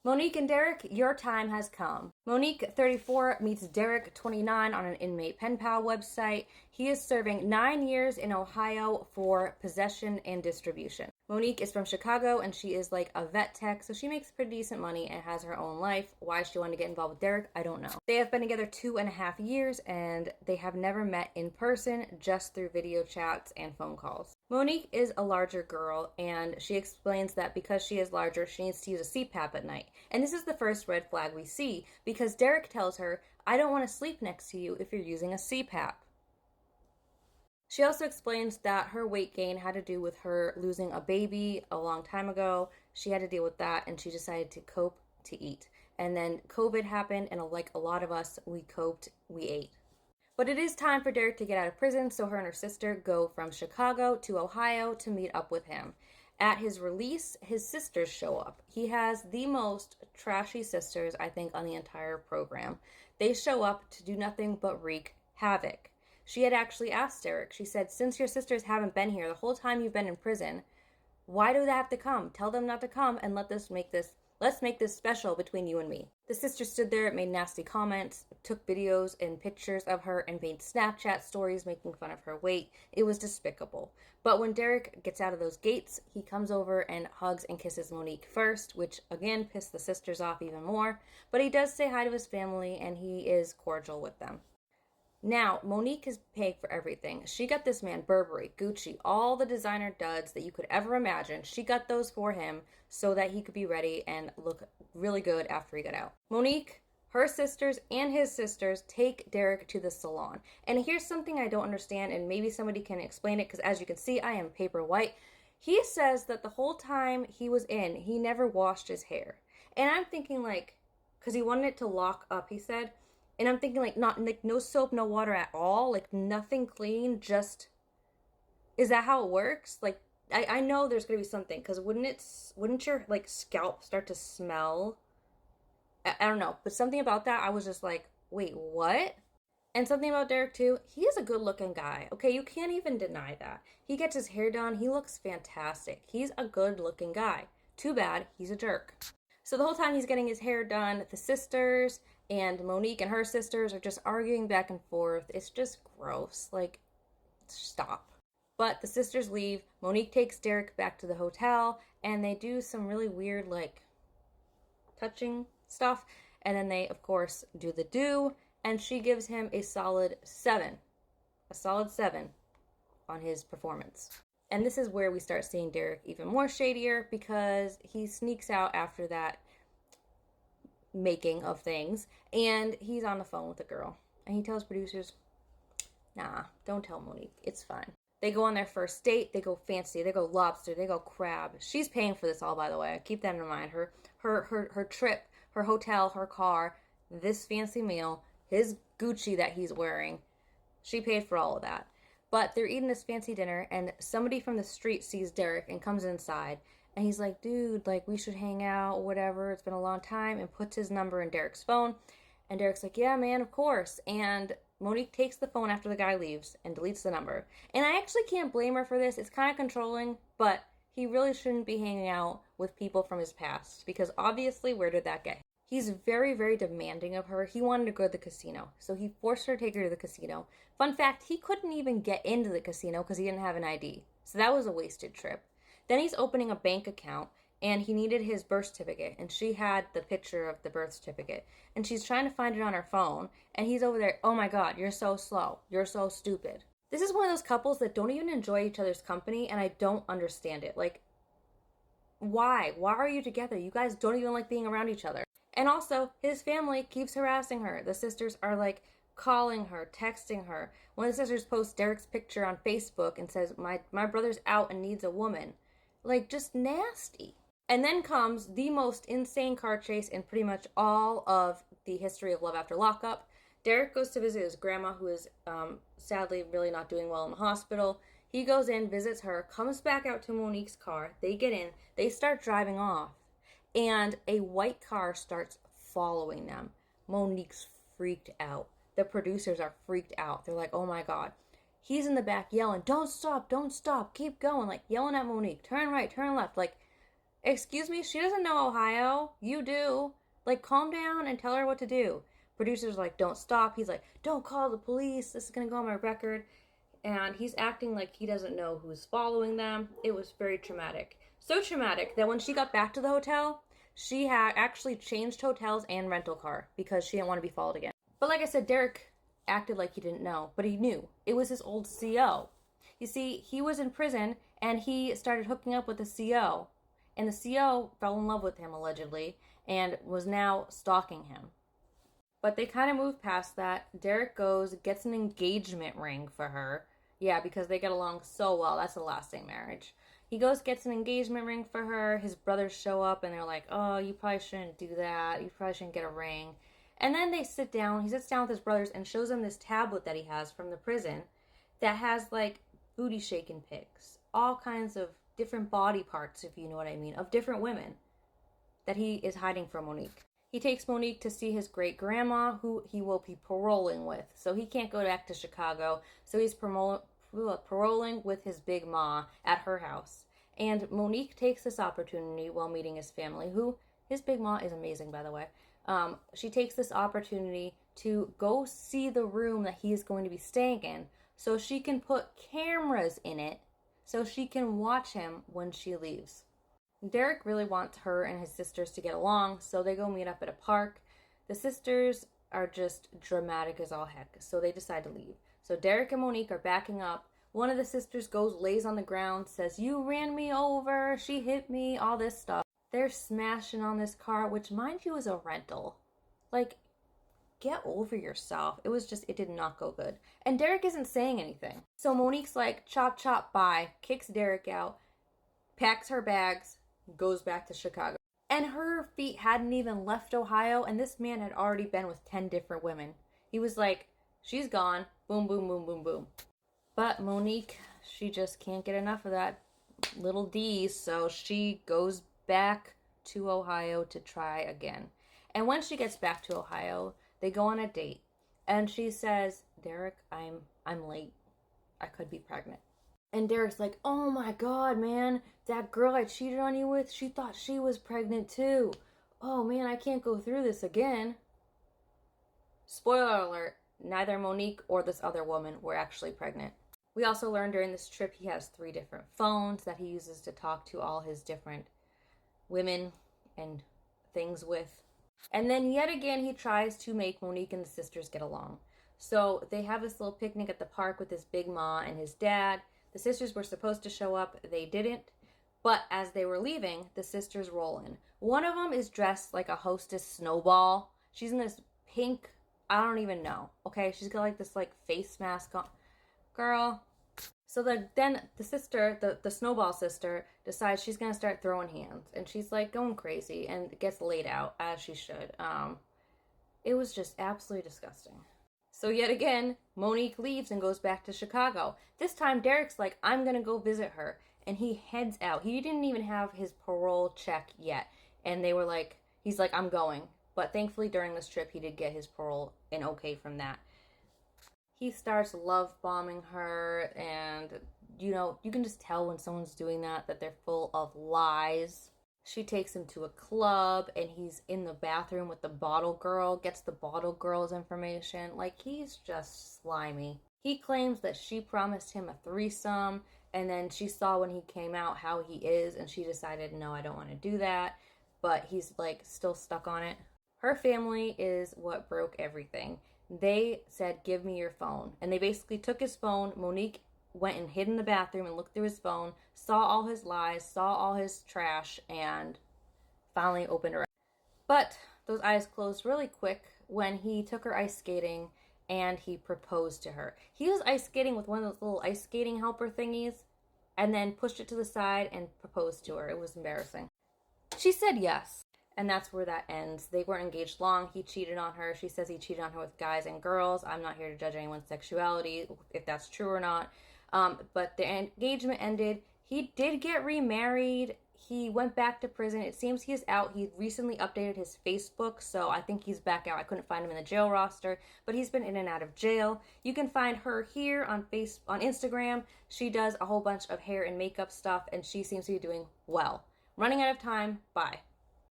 Monique and Derek, your time has come. Monique, 34, meets Derek, 29, on an inmate pen pal website. He is serving 9 years in Ohio for possession and distribution. Monique is from Chicago and she is like a vet tech, so she makes pretty decent money and has her own life. Why she wanted to get involved with Derek, I don't know. They have been together 2.5 years and they have never met in person, just through video chats and phone calls. Monique is a larger girl and she explains that because she is larger, she needs to use a CPAP at night. And this is the first red flag we see because Derek tells her, I don't want to sleep next to you if you're using a CPAP. She also explains that her weight gain had to do with her losing a baby a long time ago. She had to deal with that and she decided to cope to eat. And then COVID happened and like a lot of us, we coped, we ate. But it is time for Derek to get out of prison, so her and her sister go from Chicago to Ohio to meet up with him. At his release, his sisters show up. He has the most trashy sisters, I think, on the entire program. They show up to do nothing but wreak havoc. She had actually asked Derek, she said, since your sisters haven't been here the whole time you've been in prison, why do they have to come? Tell them not to come and let's make this special between you and me. The sisters stood there, made nasty comments, took videos and pictures of her, and made Snapchat stories making fun of her weight. It was despicable. But when Derek gets out of those gates, he comes over and hugs and kisses Monique first, which again pissed the sisters off even more. But he does say hi to his family and he is cordial with them. Now, Monique is paying for everything. She got this man Burberry, Gucci, all the designer duds that you could ever imagine. She got those for him so that he could be ready and look really good after he got out. Monique, her sisters, and his sisters take Derek to the salon. And here's something I don't understand, and maybe somebody can explain it, because as you can see, I am paper white. He says that the whole time he was in, he never washed his hair. And I'm thinking, like, because he wanted it to lock up, he said. And I'm thinking, like, not like no soap, no water at all, like nothing clean, just, is that how it works? Like, I know there's gonna be something, because wouldn't your like scalp start to smell? I don't know, but something about that, I was just like, wait, what? And something about Derek too, he is a good looking guy. Okay, you can't even deny that. He gets his hair done, he looks fantastic. He's a good looking guy. Too bad he's a jerk. So the whole time he's getting his hair done, the sisters and Monique and her sisters are just arguing back and forth. It's just gross. Like, stop. But the sisters leave. Monique takes Derek back to the hotel and they do some really weird, like, touching stuff. And then they, of course, do the do. And she gives him a solid 7. A solid 7 on his performance. And this is where we start seeing Derek even more shadier, because he sneaks out after that making of things and he's on the phone with a girl. And he tells producers, nah, don't tell Monique. It's fine. They go on their first date. They go fancy. They go lobster. They go crab. She's paying for this all, by the way. Keep that in mind. Her trip, her hotel, her car, this fancy meal, his Gucci that he's wearing. She paid for all of that. But they're eating this fancy dinner and somebody from the street sees Derek and comes inside. And he's like, dude, like, we should hang out, whatever. It's been a long time. And puts his number in Derek's phone. And Derek's like, yeah, man, of course. And Monique takes the phone after the guy leaves and deletes the number. And I actually can't blame her for this. It's kind of controlling, but he really shouldn't be hanging out with people from his past. Because obviously, where did that get? He's very, very demanding of her. He wanted to go to the casino, so he forced her to take her to the casino. Fun fact, he couldn't even get into the casino because he didn't have an ID. So that was a wasted trip. Then he's opening a bank account, and he needed his birth certificate, and she had the picture of the birth certificate. And she's trying to find it on her phone, and he's over there, oh my God, you're so slow. You're so stupid. This is one of those couples that don't even enjoy each other's company, and I don't understand it. Like, why? Why are you together? You guys don't even like being around each other. And also, his family keeps harassing her. The sisters are like calling her, texting her. One of the sisters posts Derek's picture on Facebook and says, my brother's out and needs a woman. Like, just nasty. And then comes the most insane car chase in pretty much all of the history of Love After Lockup. Derek goes to visit his grandma, who is sadly really not doing well in the hospital. He goes in, visits her, comes back out to Monique's car. They get in. They start driving off. And a white car starts following them. Monique's freaked out. The producers are freaked out. They're like, oh my God. He's in the back yelling, don't stop, keep going. Like, yelling at Monique, turn right, turn left. Like, Excuse me, she doesn't know Ohio. You do. Like, calm down and tell her what to do. Producer's like, don't stop. He's like, don't call the police. This is going to go on my record. And he's acting like he doesn't know who's following them. It was very traumatic. So traumatic that when she got back to the hotel, she had actually changed hotels and rental car because she didn't want to be followed again. But like I said, Derek acted like he didn't know, but he knew. It was his old CO. You see, he was in prison and he started hooking up with the CO. And the CO fell in love with him, allegedly, and was now stalking him. But they kind of moved past that. Derek goes, gets an engagement ring for her. Yeah, because they get along so well. That's a lasting marriage. He goes, gets an engagement ring for her. His brothers show up and they're like, oh, you probably shouldn't do that. You probably shouldn't get a ring. And then they sit down. He sits down with his brothers and shows them this tablet that he has from the prison that has like booty shaking pics. All kinds of different body parts, if you know what I mean, of different women that he is hiding from Monique. He takes Monique to see his great-grandma, who he will be paroling with. So he can't go back to Chicago. So he's paroling with his big ma at her house. And Monique takes this opportunity while meeting his family, who, his big ma is amazing, by the way. She takes this opportunity to go see the room that he is going to be staying in so she can put cameras in it so she can watch him when she leaves. Derek really wants her and his sisters to get along, so they go meet up at a park. The sisters are just dramatic as all heck, so they decide to leave. So Derek and Monique are backing up. One of the sisters goes, lays on the ground, says, you ran me over, she hit me, all this stuff. They're smashing on this car, which, mind you, is a rental. Like, get over yourself. It did not go good. And Derek isn't saying anything. So Monique's like, chop, chop, bye, kicks Derek out, packs her bags, goes back to Chicago. And her feet hadn't even left Ohio, and this man had already been with 10 different women. He was like, she's gone. Boom, boom, boom, boom, boom. But Monique, she just can't get enough of that little D, so she goes back to Ohio to try again. And when she gets back to Ohio, they go on a date. And she says, Derek, I'm late. I could be pregnant. And Derek's like, oh my God, man, that girl I cheated on you with, she thought she was pregnant too. Oh man, I can't go through this again. Spoiler alert, neither Monique or this other woman were actually pregnant. We also learned during this trip he has 3 different phones that he uses to talk to all his different women and things with. And then yet again, he tries to make Monique and the sisters get along. So they have this little picnic at the park with his big ma and his dad. The sisters were supposed to show up. They didn't. But as they were leaving, the sisters roll in. One of them is dressed like a hostess snowball. She's in this pink, I don't even know. Okay, she's got like this like face mask on. Girl. So then the sister, the snowball sister, decides she's going to start throwing hands. And she's like going crazy and gets laid out, as she should. It was just absolutely disgusting. So yet again, Monique leaves and goes back to Chicago. This time, Derek's like, I'm going to go visit her. And he heads out. He didn't even have his parole check yet. And they were like, he's like, I'm going. But thankfully, during this trip, he did get his parole and okay from that. He starts love bombing her. And, you know, you can just tell when someone's doing that they're full of lies. She takes him to a club, and he's in the bathroom with the bottle girl, gets the bottle girl's information. Like, he's just slimy. He claims that she promised him a threesome, and then she saw when he came out how he is, and she decided, no, I don't want to do that. But he's, like, still stuck on it. Her family is what broke everything. They said, give me your phone. And they basically took his phone. Monique went and hid in the bathroom and looked through his phone, saw all his lies, saw all his trash, and finally opened her eyes. But those eyes closed really quick when he took her ice skating and he proposed to her. He was ice skating with one of those little ice skating helper thingies and then pushed it to the side and proposed to her. It was embarrassing. She said yes. And that's where that ends. They weren't engaged long. He cheated on her. She says he cheated on her with guys and girls. I'm not here to judge anyone's sexuality, if that's true or not. But the engagement ended. He did get remarried. He went back to prison. It seems he is out. He recently updated his Facebook, so I think he's back out. I couldn't find him in the jail roster, but he's been in and out of jail. You can find her here on Instagram. She does a whole bunch of hair and makeup stuff, and she seems to be doing well. Running out of time. Bye.